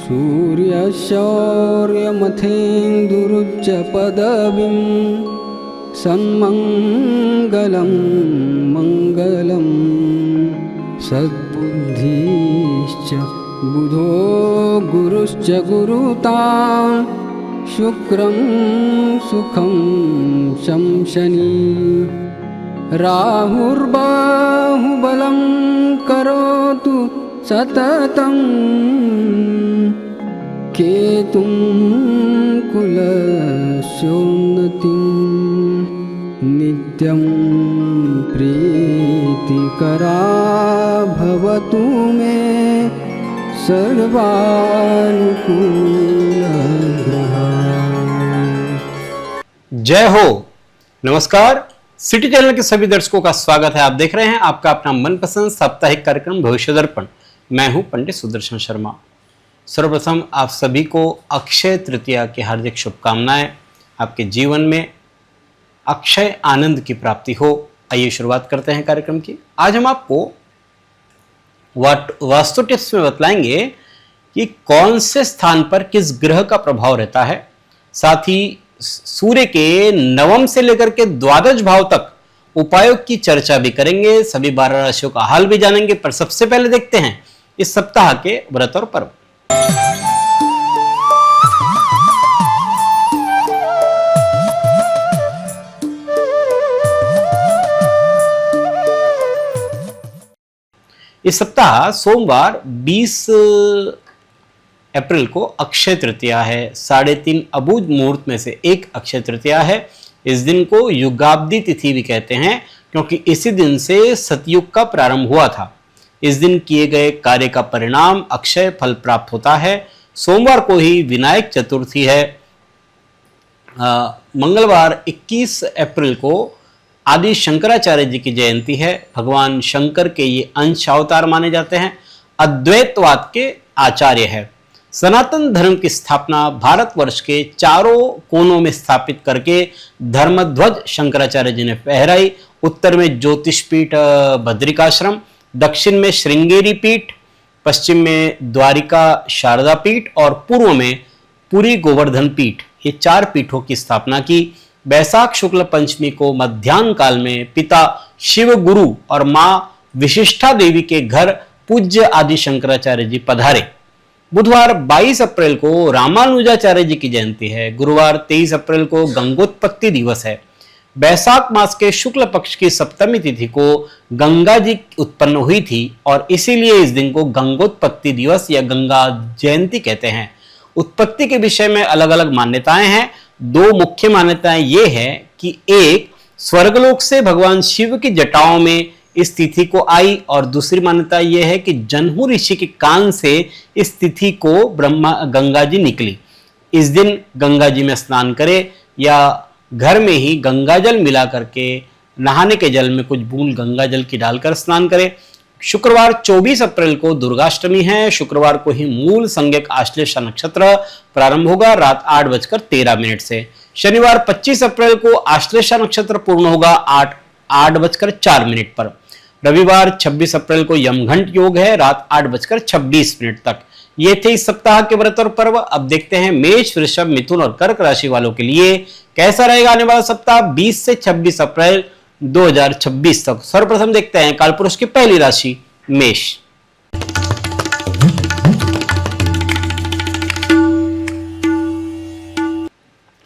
सूर्यशौर्यमथेन्दुरुच्च पदवीं सन्मङ्गलं मङ्गलं सद्बुद्धिश्च बुधो गुरुश्च गुरुतां शुक्रं सुखं शंशनी राहुर्बाहुबलं करोतु सततं केतुं कुलस्योन्नतिं नित्यं प्रीतिकरा भवतु मे सर्वानुकूलग्रहा। जय हो। नमस्कार। सिटी चैनल के सभी दर्शकों का स्वागत है। आप देख रहे हैं आपका अपना मनपसंद साप्ताहिक कार्यक्रम भविष्य दर्पण। मैं हूं पंडित सुदर्शन शर्मा। सर्वप्रथम आप सभी को अक्षय तृतीया की हार्दिक शुभकामनाएं। आपके जीवन में अक्षय आनंद की प्राप्ति हो। आइए शुरुआत करते हैं कार्यक्रम की। आज हम आपको वास्तु टिप्स में बतलाएंगे कि कौन से स्थान पर किस ग्रह का प्रभाव रहता है। साथ ही सूर्य के नवम से लेकर के द्वादश भाव तक उपायों की चर्चा भी करेंगे। सभी 12 राशियों का हाल भी जानेंगे। पर सबसे पहले देखते हैं इस सप्ताह के व्रत और पर्व। इस सप्ताह सोमवार 20 अप्रैल को अक्षय तृतीया है। 3:30 अबूझ मुहूर्त में से एक अक्षय तृतीया है। इस दिन को युगाब्दी तिथि भी कहते हैं क्योंकि इसी दिन से सतयुग का प्रारंभ हुआ था। इस दिन किए गए कार्य का परिणाम अक्षय फल प्राप्त होता है। सोमवार को ही विनायक चतुर्थी है। मंगलवार 21 अप्रैल को आदि शंकराचार्य जी की जयंती है। भगवान शंकर के ये अंश अवतार माने जाते हैं। अद्वैतवाद के आचार्य है। सनातन धर्म की स्थापना भारतवर्ष के चारों कोनों में स्थापित करके धर्मध्वज शंकराचार्य जी ने फहराई। उत्तर में ज्योतिष पीठ बद्रिकाश्रम, दक्षिण में श्रृंगेरी पीठ, पश्चिम में द्वारिका शारदा पीठ और पूर्व में पुरी गोवर्धन पीठ, ये 4 पीठों की स्थापना की। बैसाख शुक्ल पंचमी को मध्याह्न काल में पिता शिव गुरु और मां विशिष्ठा देवी के घर पूज्य आदि शंकराचार्य जी पधारे। बुधवार 22 अप्रैल को रामानुजाचार्य जी की जयंती है। गुरुवार 23 अप्रैल को गंगोत्पत्ति दिवस है। बैसाख मास के शुक्ल पक्ष की सप्तमी तिथि को गंगा जी उत्पन्न हुई थी और इसीलिए इस दिन को गंगोत्पत्ति दिवस या गंगा जयंती कहते हैं। उत्पत्ति के विषय में अलग अलग मान्यताएं हैं। 2 मुख्य मान्यताएं ये है कि एक, स्वर्गलोक से भगवान शिव की जटाओं में इस तिथि को आई और दूसरी मान्यता यह है कि जनहू ऋषि के कान से इस तिथि को ब्रह्मा गंगा जी निकली। इस दिन गंगा जी में स्नान करें या घर में ही गंगा जल मिला करके नहाने के जल में कुछ बूंद गंगा जल की डालकर स्नान करें। शुक्रवार 24 अप्रैल को दुर्गाष्टमी है। शुक्रवार को ही मूल संज्ञक आश्लेषा नक्षत्र प्रारंभ होगा रात 8:13 से। शनिवार 25 अप्रैल को आश्लेषा नक्षत्र पूर्ण होगा 8:04 पर। रविवार 26 अप्रैल को यमघंट योग है रात 8:26 तक। ये थे इस सप्ताह के व्रत और पर्व। अब देखते हैं मेष, वृषभ, मिथुन और कर्क राशि वालों के लिए कैसा रहेगा आने वाला सप्ताह 20 से 26 अप्रैल 2026 तक। सर्वप्रथम देखते हैं कालपुरुष की पहली राशि मेष।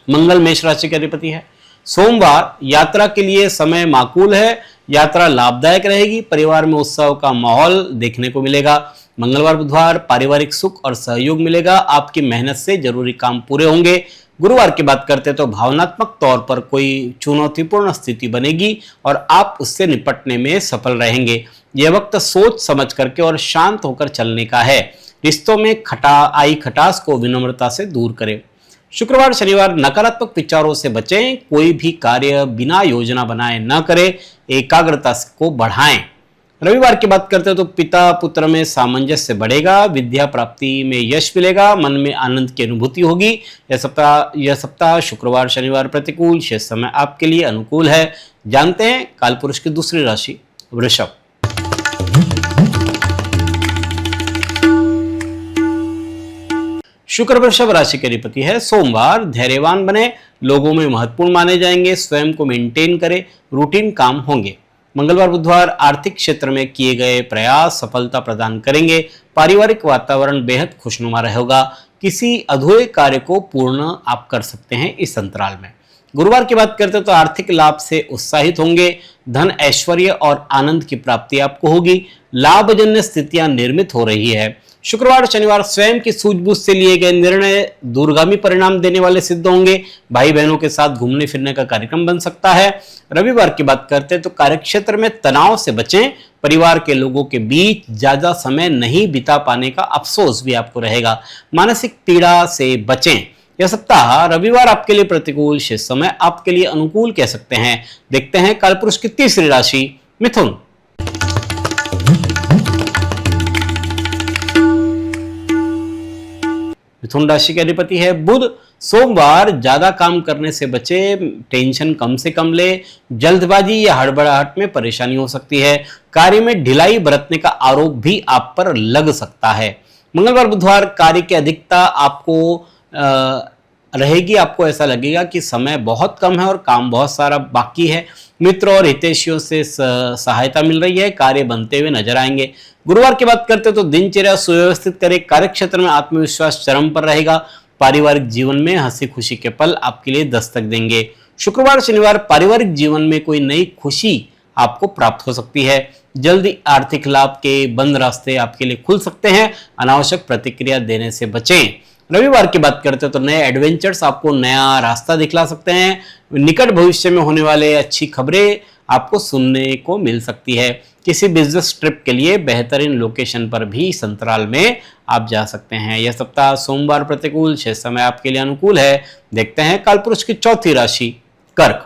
मंगल मेष राशि के अधिपति है। सोमवार यात्रा के लिए समय माकूल है। यात्रा लाभदायक रहेगी। परिवार में उत्सव का माहौल देखने को मिलेगा। मंगलवार बुधवार पारिवारिक सुख और सहयोग मिलेगा। आपकी मेहनत से जरूरी काम पूरे होंगे। गुरुवार की बात करते तो भावनात्मक तौर पर कोई चुनौतीपूर्ण स्थिति बनेगी और आप उससे निपटने में सफल रहेंगे। यह वक्त सोच समझ करके और शांत होकर चलने का है। रिश्तों में खटास को विनम्रता से दूर करें। शुक्रवार शनिवार नकारात्मक विचारों से बचें। कोई भी कार्य बिना योजना बनाए न करें। एकाग्रता को बढ़ाएं। रविवार की बात करते हैं तो पिता पुत्र में सामंजस्य बढ़ेगा। विद्या प्राप्ति में यश मिलेगा। मन में आनंद की अनुभूति होगी। यह सप्ताह शुक्रवार शनिवार प्रतिकूल, शेष समय आपके लिए अनुकूल है। जानते हैं कालपुरुष की दूसरी राशि वृषभ। शुक्र वृषभ राशि के अधिपति है। सोमवार धैर्यवान बने, लोगों में महत्वपूर्ण माने जाएंगे, स्वयं को मेंटेन करें, रूटीन काम होंगे। मंगलवार बुधवार आर्थिक क्षेत्र में किए गए प्रयास सफलता प्रदान करेंगे। पारिवारिक वातावरण बेहद खुशनुमा रहेगा। किसी अधूरे कार्य को पूर्ण आप कर सकते हैं इस अंतराल में। गुरुवार की बात करते हैं तो आर्थिक लाभ से उत्साहित होंगे। धन ऐश्वर्य और आनंद की प्राप्ति आपको होगी। लाभजन्य स्थितियां निर्मित हो रही है। शुक्रवार शनिवार स्वयं की सूझबूझ से लिए गए निर्णय दूरगामी परिणाम देने वाले सिद्ध होंगे। भाई बहनों के साथ घूमने फिरने का कार्यक्रम बन सकता है। रविवार की बात करते हैं तो कार्यक्षेत्र में तनाव से बचें। परिवार के लोगों के बीच ज्यादा समय नहीं बिता पाने का अफसोस भी आपको रहेगा। मानसिक पीड़ा से बचें। यह सप्ताह रविवार आपके लिए प्रतिकूल, शेष समय आपके लिए अनुकूल कह सकते हैं। देखते हैं कालपुरुष की तीसरी राशि मिथुन। मिथुन राशि के अधिपति है बुध। सोमवार ज्यादा काम करने से बचे, टेंशन कम से कम ले। जल्दबाजी या हड़बड़ाहट में परेशानी हो सकती है। कार्य में ढिलाई बरतने का आरोप भी आप पर लग सकता है। मंगलवार बुधवार कार्य की अधिकता आपको रहेगी। आपको ऐसा लगेगा कि समय बहुत कम है और काम बहुत सारा बाकी है। मित्रों और हितैषियों से सहायता मिल रही है। कार्य बनते हुए नजर आएंगे। गुरुवार की बात करते तो दिनचर्या सुव्यवस्थित करें। कार्यक्षेत्र में आत्मविश्वास चरम पर रहेगा। पारिवारिक जीवन में हंसी खुशी के पल आपके लिए दस्तक देंगे। शुक्रवार शनिवार पारिवारिक जीवन में कोई नई खुशी आपको प्राप्त हो सकती है। जल्दी आर्थिक लाभ के बंद रास्ते आपके लिए खुल सकते हैं। अनावश्यक प्रतिक्रिया देने से बचें। रविवार की बात करते हैं तो नए एडवेंचर्स आपको नया रास्ता दिखला सकते हैं। निकट भविष्य में होने वाले अच्छी खबरें आपको सुनने को मिल सकती है। किसी बिजनेस ट्रिप के लिए बेहतरीन लोकेशन पर भी इस अंतराल में आप जा सकते हैं। यह सप्ताह सोमवार प्रतिकूल, शेष समय आपके लिए अनुकूल है। देखते हैं कालपुरुष की चौथी राशि कर्क।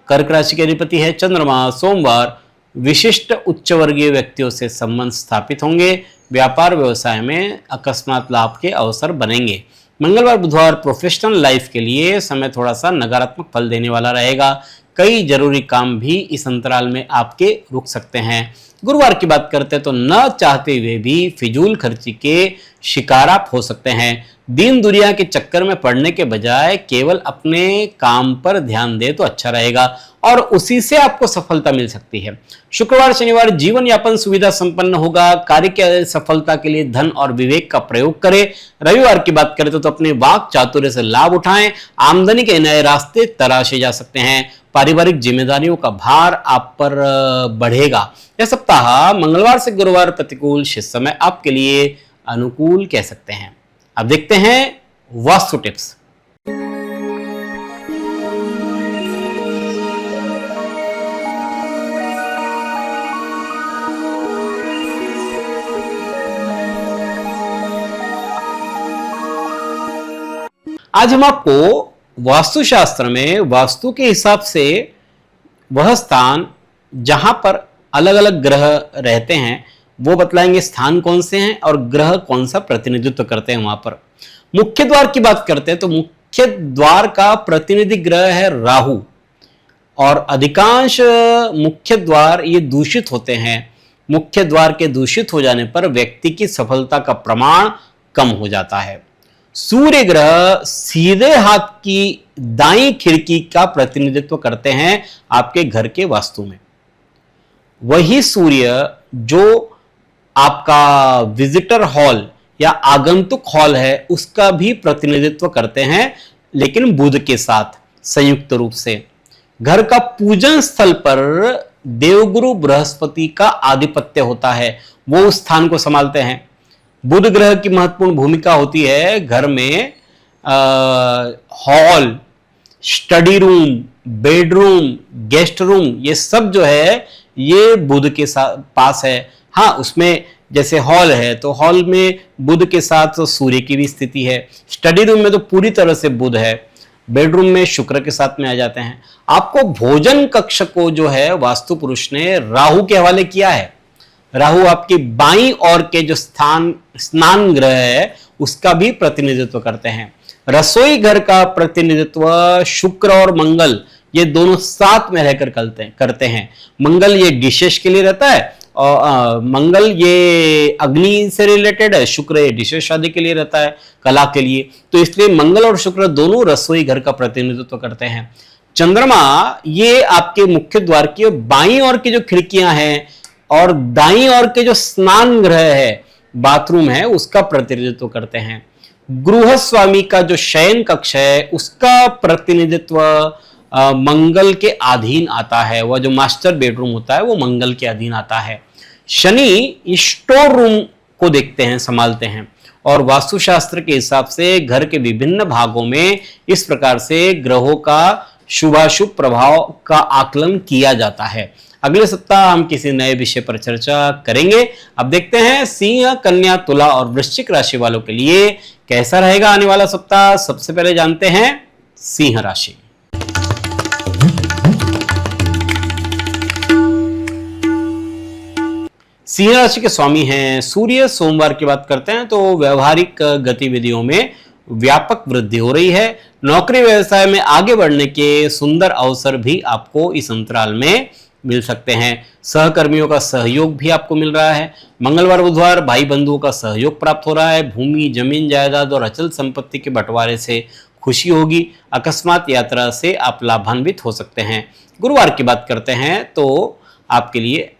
कर्क राशि के अधिपति है चंद्रमा। सोमवार विशिष्ट उच्च वर्गीय व्यक्तियों से संबंध स्थापित होंगे। व्यापार व्यवसाय में अकस्मात लाभ के अवसर बनेंगे। मंगलवार बुधवार प्रोफेशनल लाइफ के लिए समय थोड़ा सा नकारात्मक फल देने वाला रहेगा। कई जरूरी काम भी इस अंतराल में आपके रुक सकते हैं। गुरुवार की बात करते हैं तो न चाहते हुए भी फिजूल खर्ची के शिकार आप हो सकते हैं। दीन दुनिया के चक्कर में पड़ने के बजाय केवल अपने काम पर ध्यान दे तो अच्छा रहेगा और उसी से आपको सफलता मिल सकती है। शुक्रवार शनिवार जीवन यापन सुविधा संपन्न होगा। कार्य की सफलता के लिए धन और विवेक का प्रयोग करें। रविवार की बात करें तो अपने वाक चातुर्य से लाभ उठाएं। आमदनी के नए रास्ते तराशे जा सकते हैं। पारिवारिक जिम्मेदारियों का भार आप पर बढ़ेगा। यह सप्ताह मंगलवार से गुरुवार प्रतिकूल, शेष समय आपके लिए अनुकूल कह सकते हैं। अब देखते हैं वास्तु टिप्स। आज हम आपको वास्तुशास्त्र में वास्तु के हिसाब से वह स्थान जहां पर अलग अलग ग्रह रहते हैं वो बतलाएंगे। स्थान कौन से हैं और ग्रह कौन सा प्रतिनिधित्व करते हैं वहां पर। मुख्य द्वार की बात करते हैं तो मुख्य द्वार का प्रतिनिधि ग्रह है राहु और अधिकांश मुख्य द्वार ये दूषित होते हैं। मुख्य द्वार के दूषित हो जाने पर व्यक्ति की सफलता का प्रमाण कम हो जाता है। सूर्य ग्रह सीधे हाथ की दाईं खिड़की का प्रतिनिधित्व करते हैं आपके घर के वास्तु में। वही सूर्य जो आपका विजिटर हॉल या आगंतुक हॉल है उसका भी प्रतिनिधित्व करते हैं, लेकिन बुध के साथ संयुक्त रूप से। घर का पूजन स्थल पर देवगुरु बृहस्पति का आधिपत्य होता है, वो उस स्थान को संभालते हैं। बुध ग्रह की महत्वपूर्ण भूमिका होती है घर में hall, study room, bedroom, guest room, ये सब जो है ये बुध के साथ पास है। हाँ, उसमें जैसे हॉल है तो हॉल में बुध के साथ तो सूर्य की भी स्थिति है। स्टडी रूम में तो पूरी तरह से बुध है। बेडरूम में शुक्र के साथ में आ जाते हैं। आपको भोजन कक्ष को जो है वास्तु पुरुष ने राहु के हवाले किया है। राहु आपकी बाईं ओर के जो स्नान ग्रह है उसका भी प्रतिनिधित्व करते हैं। रसोई घर का प्रतिनिधित्व शुक्र और मंगल ये दोनों साथ में रहकर करते हैं। मंगल ये डिशेस के लिए रहता है और मंगल ये अग्नि से रिलेटेड है, शुक्र ये डिशेस शादी के लिए रहता है, कला के लिए। तो इसलिए मंगल और शुक्र दोनों रसोई घर का प्रतिनिधित्व करते हैं। चंद्रमा ये आपके मुख्य द्वार की बाईं ओर की जो खिड़कियां हैं और दाईं ओर के जो स्नान गृह है, बाथरूम है, उसका प्रतिनिधित्व करते हैं। गृह स्वामी का जो शयन कक्ष है उसका प्रतिनिधित्व मंगल के अधीन आता है। वह जो मास्टर बेडरूम होता है वो मंगल के अधीन आता है। शनि स्टोर रूम को देखते हैं, संभालते हैं, और वास्तुशास्त्र के हिसाब से घर के विभिन्न भागों में इस प्रकार से ग्रहों का शुभाशुभ प्रभाव का आकलन किया जाता है। अगले सप्ताह हम किसी नए विषय पर चर्चा करेंगे। अब देखते हैं सिंह, कन्या, तुला और वृश्चिक राशि वालों के लिए कैसा रहेगा आने वाला सप्ताह। सबसे पहले जानते हैं सिंह राशि। सिंह राशि के स्वामी हैं सूर्य। सोमवार की बात करते हैं तो व्यवहारिक गतिविधियों में व्यापक वृद्धि हो रही है। नौकरी व्यवसाय में आगे बढ़ने के सुंदर अवसर भी आपको इस अंतराल में मिल सकते हैं। सहकर्मियों का सहयोग भी आपको मिल रहा है। मंगलवार बुधवार भाई बंधुओं का सहयोग प्राप्त हो रहा है। भूमि, जमीन, जायदाद और अचल संपत्ति के बंटवारे से खुशी होगी। अकस्मात यात्रा से आप लाभान्वित हो सकते हैं। गुरुवार की बात करते हैं तो आपके लिए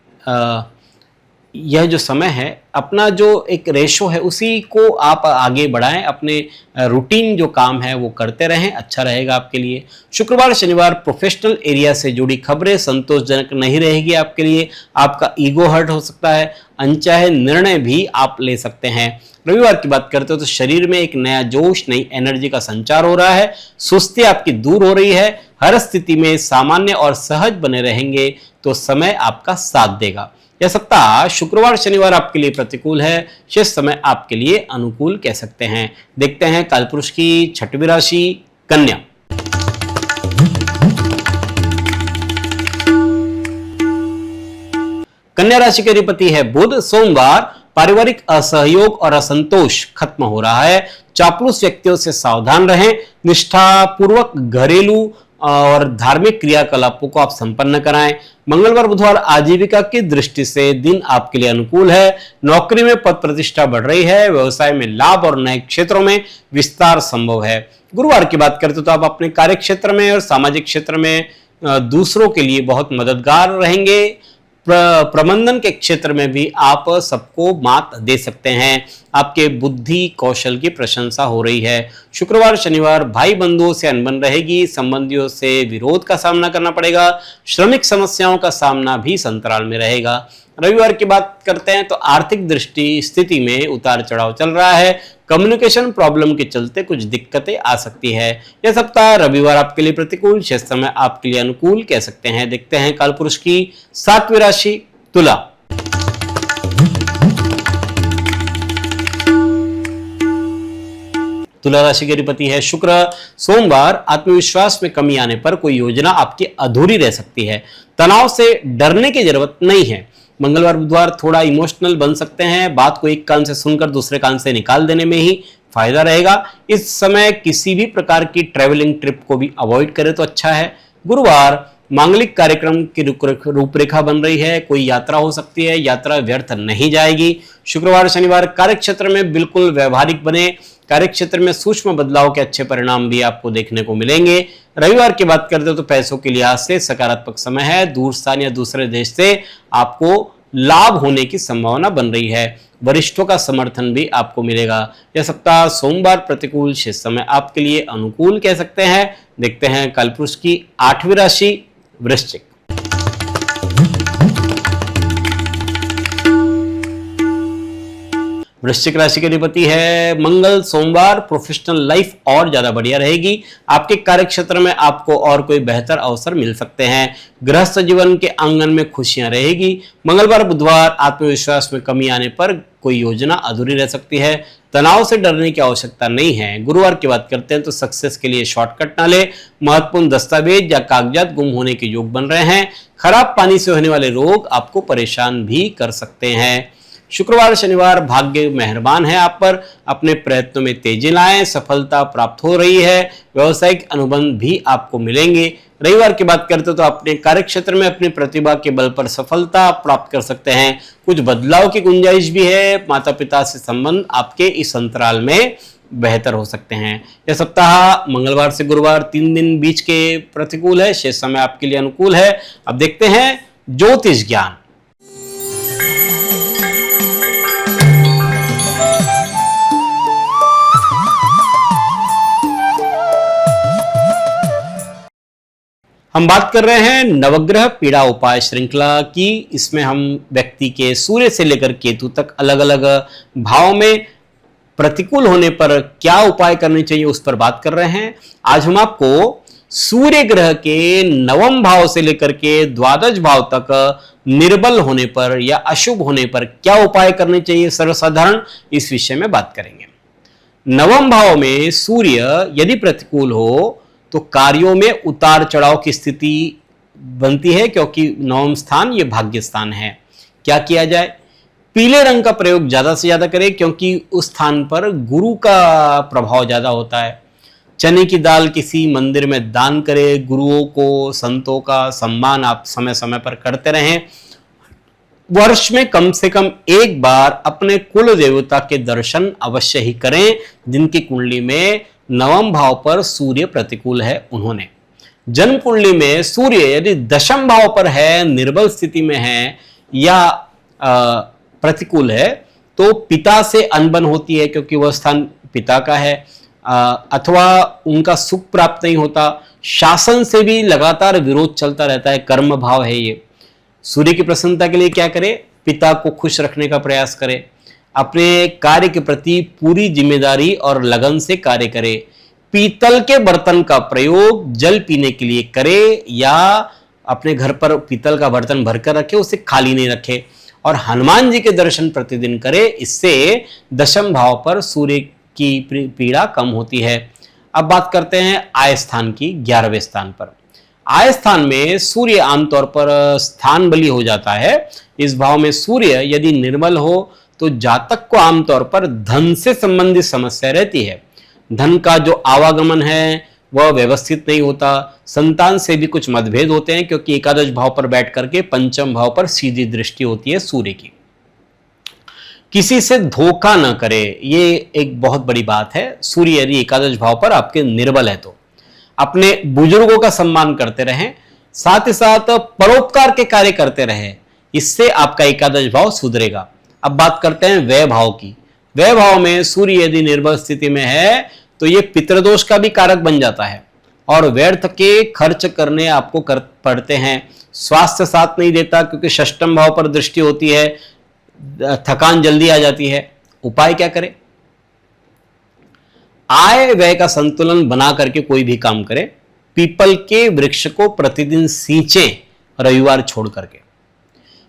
यह जो समय है, अपना जो एक रेशो है उसी को आप आगे बढ़ाएं। अपने रूटीन जो काम है वो करते रहें, अच्छा रहेगा आपके लिए। शुक्रवार शनिवार प्रोफेशनल एरिया से जुड़ी खबरें संतोषजनक नहीं रहेगी आपके लिए। आपका ईगो हर्ट हो सकता है। अनचाहे निर्णय भी आप ले सकते हैं। रविवार की बात करते हो तो शरीर में एक नया जोश, नई एनर्जी का संचार हो रहा है। सुस्ती आपकी दूर हो रही है। हर स्थिति में सामान्य और सहज बने रहेंगे तो समय आपका साथ देगा। यह सप्ताह शुक्रवार शनिवार आपके लिए प्रतिकूल है। शेष समय आपके लिए अनुकूल कह सकते हैं। देखते हैं कालपुरुष की छठवीं राशि कन्या। कन्या राशि के अधिपति है बुध। सोमवार पारिवारिक असहयोग और असंतोष खत्म हो रहा है। चापलूस व्यक्तियों से सावधान रहें। निष्ठापूर्वक घरेलू और धार्मिक क्रियाकलापों को आप संपन्न कराएं। मंगलवार बुधवार आजीविका की दृष्टि से दिन आपके लिए अनुकूल है। नौकरी में पद प्रतिष्ठा बढ़ रही है। व्यवसाय में लाभ और नए क्षेत्रों में विस्तार संभव है। गुरुवार की बात करते तो आप अपने कार्य क्षेत्र में और सामाजिक क्षेत्र में दूसरों के लिए बहुत मददगार रहेंगे। प्रबंधन के क्षेत्र में भी आप सबको मात दे सकते हैं। आपके बुद्धि कौशल की प्रशंसा हो रही है। शुक्रवार शनिवार भाई बंधुओं से अनबन रहेगी। संबंधियों से विरोध का सामना करना पड़ेगा। श्रमिक समस्याओं का सामना भी इस अंतराल में रहेगा। रविवार की बात करते हैं तो आर्थिक स्थिति में उतार चढ़ाव चल रहा है। कम्युनिकेशन प्रॉब्लम के चलते कुछ दिक्कतें आ सकती है। यह सप्ताह रविवार आपके लिए प्रतिकूल, शेष समय आपके लिए अनुकूल कह सकते हैं। देखते हैं कालपुरुष की सातवीं राशि तुला। तुला राशि के अधिपति है शुक्र। सोमवार आत्मविश्वास में कमी आने पर कोई योजना आपकी अधूरी रह सकती है। तनाव से डरने की जरूरत नहीं है। मंगलवार बुधवार थोड़ा इमोशनल बन सकते हैं। बात को एक कान से सुनकर दूसरे कान से निकाल देने में ही फायदा रहेगा। इस समय किसी भी प्रकार की ट्रेवलिंग ट्रिप को भी अवॉइड करें तो अच्छा है। गुरुवार मांगलिक कार्यक्रम की रूपरेखा बन रही है। कोई यात्रा हो सकती है, यात्रा व्यर्थ नहीं जाएगी। शुक्रवार शनिवार कार्यक्षेत्र में बिल्कुल व्यवहारिक बने। कार्यक्षेत्र में सूक्ष्म बदलाव के अच्छे परिणाम भी आपको देखने को मिलेंगे। रविवार की बात करते हो तो पैसों के लिहाज से सकारात्मक समय है। दूर स्थान या दूसरे देश से आपको लाभ होने की संभावना बन रही है। वरिष्ठों का समर्थन भी आपको मिलेगा। यह सप्ताह सोमवार प्रतिकूल, शेष समय आपके लिए अनुकूल कह सकते हैं। देखते हैं कालपुरुष की आठवीं राशि वृश्चिक। वृश्चिक राशि के अधिपति है मंगल। सोमवार प्रोफेशनल लाइफ और ज्यादा बढ़िया रहेगी। आपके कार्य क्षेत्र में आपको और कोई बेहतर अवसर मिल सकते हैं। गृहस्थ जीवन के आंगन में खुशियां रहेगी। मंगलवार बुधवार आत्मविश्वास में कमी आने पर कोई योजना अधूरी रह सकती है। तनाव से डरने की आवश्यकता नहीं है। गुरुवार की बात करते हैं तो सक्सेस के लिए शॉर्टकट ना ले। महत्वपूर्ण दस्तावेज या कागजात गुम होने के योग बन रहे हैं। खराब पानी से होने वाले रोग आपको परेशान भी कर सकते हैं। शुक्रवार शनिवार भाग्य मेहरबान है आप पर, अपने प्रयत्नों में तेजी लाएं, सफलता प्राप्त हो रही है, व्यवसायिक अनुबंध भी आपको मिलेंगे। रविवार की बात करते तो अपने कार्यक्षेत्र में अपनी प्रतिभा के बल पर सफलता प्राप्त कर सकते हैं। कुछ बदलाव की गुंजाइश भी है। माता पिता से संबंध आपके इस अंतराल में बेहतर हो सकते हैं। यह सप्ताह मंगलवार से गुरुवार 3 दिन बीच के प्रतिकूल है, शेष समय आपके लिए अनुकूल है। अब देखते हैं ज्योतिष ज्ञान। हम बात कर रहे हैं नवग्रह पीड़ा उपाय श्रृंखला की। इसमें हम व्यक्ति के सूर्य से लेकर केतु तक अलग अलग भाव में प्रतिकूल होने पर क्या उपाय करने चाहिए उस पर बात कर रहे हैं। आज हम आपको सूर्य ग्रह के नवम भाव से लेकर के द्वादश भाव तक निर्बल होने पर या अशुभ होने पर क्या उपाय करने चाहिए सर्वसाधारण, इस विषय में बात करेंगे। नवम भाव में सूर्य यदि प्रतिकूल हो तो कार्यों में उतार चढ़ाव की स्थिति बनती है, क्योंकि नवम स्थान ये भाग्य स्थान है। क्या किया जाए? पीले रंग का प्रयोग ज्यादा से ज्यादा करें, क्योंकि उस स्थान पर गुरु का प्रभाव ज्यादा होता है। चने की दाल किसी मंदिर में दान करें। गुरुओं को, संतों का सम्मान आप समय समय पर करते रहें। वर्ष में कम से कम एक बार अपने कुल देवता के दर्शन अवश्य ही करें, जिनकी कुंडली में नवम भाव पर सूर्य प्रतिकूल है उन्होंने। जन्म कुंडली में सूर्य यदि दशम भाव पर है, निर्बल स्थिति में है या प्रतिकूल है, तो पिता से अनबन होती है, क्योंकि वह स्थान पिता का है, अथवा उनका सुख प्राप्त नहीं होता। शासन से भी लगातार विरोध चलता रहता है, कर्म भाव है ये। सूर्य की प्रसन्नता के लिए क्या करें? पिता को खुश रखने का प्रयास करें। अपने कार्य के प्रति पूरी जिम्मेदारी और लगन से कार्य करें। पीतल के बर्तन का प्रयोग जल पीने के लिए करें, या अपने घर पर पीतल का बर्तन भरकर रखे, उसे खाली नहीं रखे। और हनुमान जी के दर्शन प्रतिदिन करें, इससे दशम भाव पर सूर्य की पीड़ा कम होती है। अब बात करते हैं आय स्थान की, 11वें स्थान पर। आय स्थान में सूर्य आमतौर पर स्थान बली हो जाता है। इस भाव में सूर्य यदि निर्मल हो तो जातक को आमतौर पर धन से संबंधित समस्या रहती है। धन का जो आवागमन है वह व्यवस्थित नहीं होता। संतान से भी कुछ मतभेद होते हैं, क्योंकि एकादश भाव पर बैठ करके पंचम भाव पर सीधी दृष्टि होती है सूर्य की। किसी से धोखा न करे, ये एक बहुत बड़ी बात है। सूर्य यदि एकादश भाव पर आपके निर्बल है तो अपने बुजुर्गों का सम्मान करते रहें, साथ ही साथ परोपकार के कार्य करते रहें, इससे आपका एकादश भाव सुधरेगा। अब बात करते हैं व्यय भाव की। व्यय भाव में सूर्य यदि निर्बल स्थिति में है तो ये पितृदोष का भी कारक बन जाता है, और व्यर्थ के खर्च करने आपको पड़ते हैं। स्वास्थ्य साथ नहीं देता, क्योंकि षष्टम भाव पर दृष्टि होती है, थकान जल्दी आ जाती है। उपाय क्या करें? आय व्यय का संतुलन बना करके कोई भी काम करें। पीपल के वृक्ष को प्रतिदिन सींचें, रविवार छोड़ करके।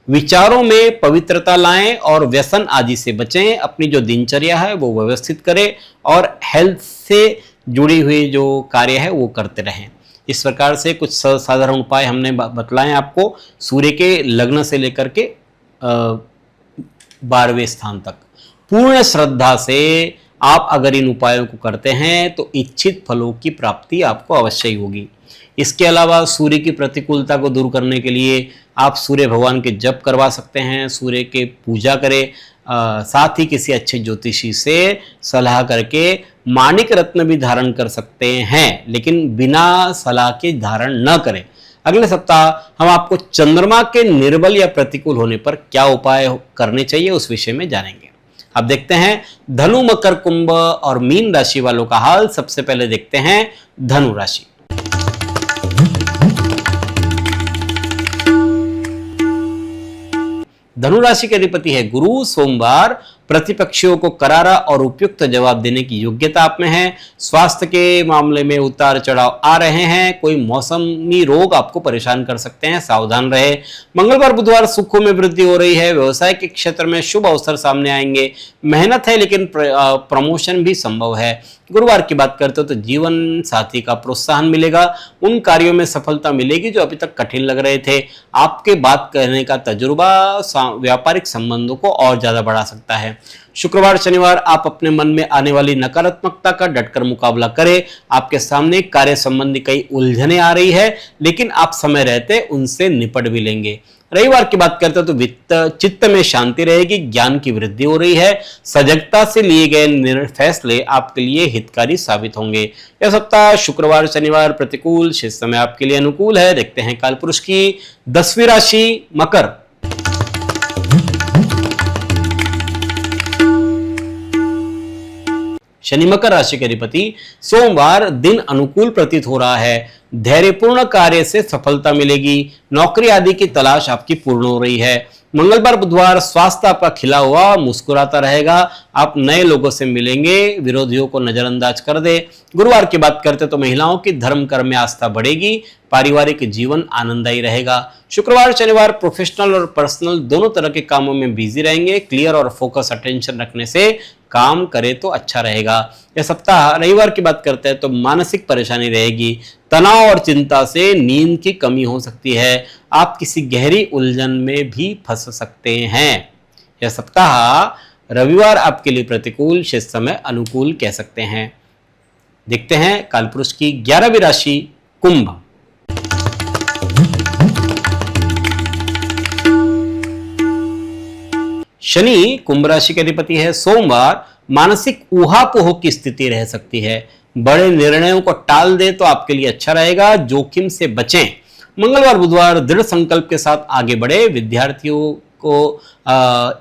विचारों में पवित्रता लाएं और व्यसन आदि से बचें। अपनी जो दिनचर्या है वो व्यवस्थित करें, और हेल्थ से जुड़ी हुई जो कार्य है वो करते रहें। इस प्रकार से कुछ साधारण उपाय हमने बतलाए आपको, सूर्य के लग्न से लेकर के 12वें स्थान तक। पूर्ण श्रद्धा से आप अगर इन उपायों को करते हैं तो इच्छित फलों की प्राप्ति आपको अवश्य ही होगी। इसके अलावा सूर्य की प्रतिकूलता को दूर करने के लिए आप सूर्य भगवान के जप करवा सकते हैं, सूर्य के पूजा करें। साथ ही किसी अच्छे ज्योतिषी से सलाह करके माणिक रत्न भी धारण कर सकते हैं, लेकिन बिना सलाह के धारण न करें। अगले सप्ताह हम आपको चंद्रमा के निर्बल या प्रतिकूल होने पर क्या उपाय करने चाहिए उस विषय में जानेंगे। अब देखते हैं धनु, मकर, कुंभ और मीन राशि वालों का हाल। सबसे पहले देखते हैं धनु राशि। धनु राशि के अधिपति है गुरु। सोमवार प्रतिपक्षियों को करारा और उपयुक्त जवाब देने की योग्यता आप में है। स्वास्थ्य के मामले में उतार चढ़ाव आ रहे हैं। कोई मौसमी रोग आपको परेशान कर सकते हैं, सावधान रहे। मंगलवार बुधवार सुखों में वृद्धि हो रही है। व्यवसाय के क्षेत्र में शुभ अवसर सामने आएंगे। मेहनत है लेकिन प्रमोशन भी संभव है। गुरुवार की बात करते हो तो जीवन साथी का प्रोत्साहन मिलेगा, उन कार्यों में सफलता मिलेगी जो अभी तक कठिन लग रहे थे। आपके बात करने का तजुर्बा व्यापारिक संबंधों को और ज्यादा बढ़ा सकता है। शुक्रवार शनिवार आप अपने मन में आने वाली नकारात्मकता का डटकर मुकाबला करें। आपके सामने कार्य संबंधी कई उलझने आ रही है, लेकिन आप समय रहते उनसे निपट भी लेंगे। रविवार की बात करते हो तो वित्त चित्त में शांति रहेगी, ज्ञान की वृद्धि हो रही है, सजगता से लिए गए फैसले आपके लिए हितकारी साबित होंगे। यह सप्ताह शुक्रवार शनिवार प्रतिकूल, शेष समय आपके लिए अनुकूल है। देखते हैं कालपुरुष की 10वीं राशि मकर। शनि मकर राशि के अधिपति, सोमवार दिन अनुकूल प्रतीत हो रहा है। धैर्यपूर्ण कार्य से सफलता मिलेगी, नौकरी आदि की तलाश आपकी पूर्ण हो रही है। मंगलवार बुधवार स्वास्थ्य आपका खिला हुआ मुस्कुराता रहेगा, आप नए लोगों से मिलेंगे, विरोधियों को नजरअंदाज कर दे। गुरुवार की बात करते तो महिलाओं की धर्म कर्म में आस्था बढ़ेगी, पारिवारिक जीवन आनंददायी रहेगा। शुक्रवार शनिवार प्रोफेशनल और पर्सनल दोनों तरह के कामों में बिजी रहेंगे, क्लियर और फोकस अटेंशन रखने से काम करे तो अच्छा रहेगा। यह सप्ताह रविवार की बात करते हैं तो मानसिक परेशानी रहेगी, तनाव और चिंता से नींद की कमी हो सकती है, आप किसी गहरी उलझन में भी फंस सकते हैं। यह सप्ताह रविवार आपके लिए प्रतिकूल, शेष समय अनुकूल कह सकते हैं। देखते हैं कालपुरुष की 11वीं राशि कुंभ। शनि कुंभ राशि के अधिपति है। सोमवार मानसिक ऊहापोह की स्थिति रह सकती है, बड़े निर्णयों को टाल दे तो आपके लिए अच्छा रहेगा, जोखिम से बचें। मंगलवार बुधवार दृढ़ संकल्प के साथ आगे बढ़े, विद्यार्थियों को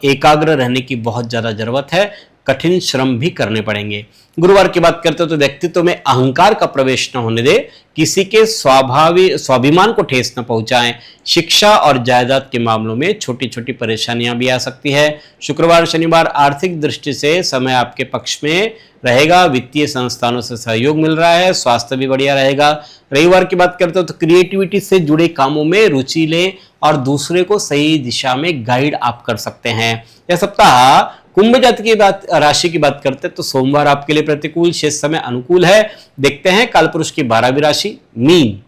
एकाग्र रहने की बहुत ज्यादा जरूरत है, कठिन श्रम भी करने पड़ेंगे। गुरुवार की बात करते हो तो व्यक्तित्व में अहंकार का प्रवेश न होने दे, किसी के स्वाभिमान को ठेस न पहुंचाएं। शिक्षा और जायदाद के मामलों में छोटी छोटी परेशानियां भी आ सकती है। शुक्रवार शनिवार आर्थिक दृष्टि से समय आपके पक्ष में रहेगा, वित्तीय संस्थानों से सहयोग मिल रहा है, स्वास्थ्य भी बढ़िया रहेगा। रविवार की बात करते हो तो क्रिएटिविटी से जुड़े कामों में रुचि लें और दूसरे को सही दिशा में गाइड आप कर सकते हैं। यह सप्ताह कुंभ जाति की राशि की बात करते हैं तो सोमवार आपके लिए प्रतिकूल, शेष समय अनुकूल है। देखते हैं कालपुरुष की 12वीं राशि मीन।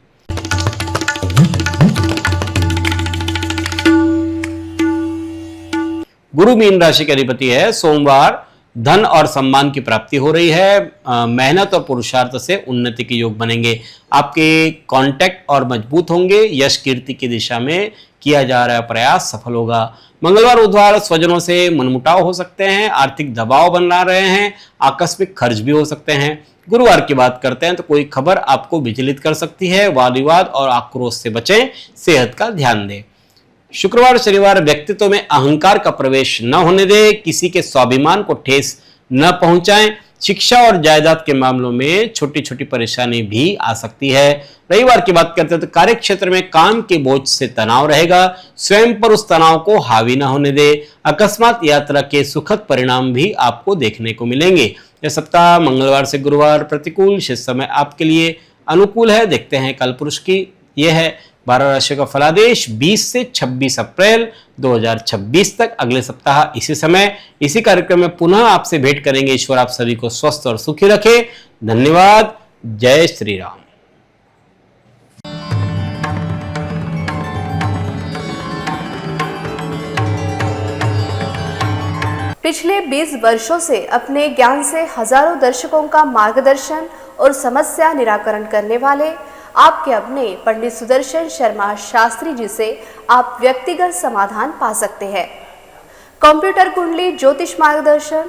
गुरु मीन राशि के अधिपति है। सोमवार धन और सम्मान की प्राप्ति हो रही है, मेहनत और पुरुषार्थ से उन्नति के योग बनेंगे, आपके कॉन्टैक्ट और मजबूत होंगे, यश कीर्ति की दिशा में किया जा रहा प्रयास सफल होगा। मंगलवार बुधवार स्वजनों से मनमुटाव हो सकते हैं, आर्थिक दबाव बना रहे हैं, आकस्मिक खर्च भी हो सकते हैं। गुरुवार की बात करते हैं तो कोई खबर आपको विचलित कर सकती है, वाद विवाद और आक्रोश से बचें, सेहत का ध्यान दें। शुक्रवार शनिवार व्यक्तित्व में अहंकार का प्रवेश न होने दे, किसी के स्वाभिमान को ठेस न पहुंचाएं। शिक्षा और जायदाद के मामलों में छोटी छोटी परेशानी भी आ सकती है। रविवार की बात करते हैं तो कार्य क्षेत्र में काम के बोझ से तनाव रहेगा, स्वयं पर उस तनाव को हावी न होने दे। अकस्मात यात्रा के सुखद परिणाम भी आपको देखने को मिलेंगे। यह सप्ताह मंगलवार से गुरुवार प्रतिकूल, शेष समय आपके लिए अनुकूल है। देखते हैं कालपुरुष की यह है 12 राशियों का फलादेश 20 से 26 अप्रैल 2026 तक। अगले सप्ताह इसी समय इसी कार्यक्रम में पुनः आपसे भेंट करेंगे। ईश्वर आप सभी को स्वस्थ और सुखी रखे। धन्यवाद। जय श्री राम। पिछले 20 वर्षों से अपने ज्ञान से हजारों दर्शकों का मार्गदर्शन और समस्या निराकरण करने वाले आपके अपने पंडित सुदर्शन शर्मा शास्त्री जी से आप व्यक्तिगत समाधान पा सकते हैं। कंप्यूटर कुंडली ज्योतिष मार्गदर्शन,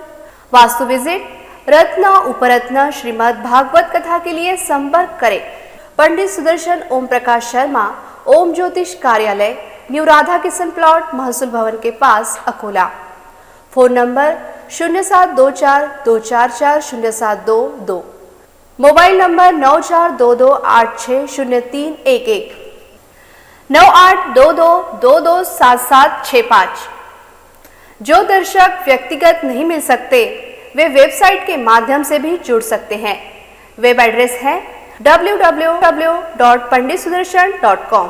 वास्तु विजिट, रत्न उपरत्न श्रीमद् भागवत कथा के लिए संपर्क करें पंडित सुदर्शन ओम प्रकाश शर्मा, ओम ज्योतिष कार्यालय, न्यू राधा किशन प्लॉट, महसूल भवन के पास, Akola. Phone number 0724244072, mobile number 9422860311, 9822227765। जो दर्शक व्यक्तिगत नहीं मिल सकते वे वेबसाइट के माध्यम से भी जुड़ सकते हैं। वेब एड्रेस है www.panditsudarshan.com।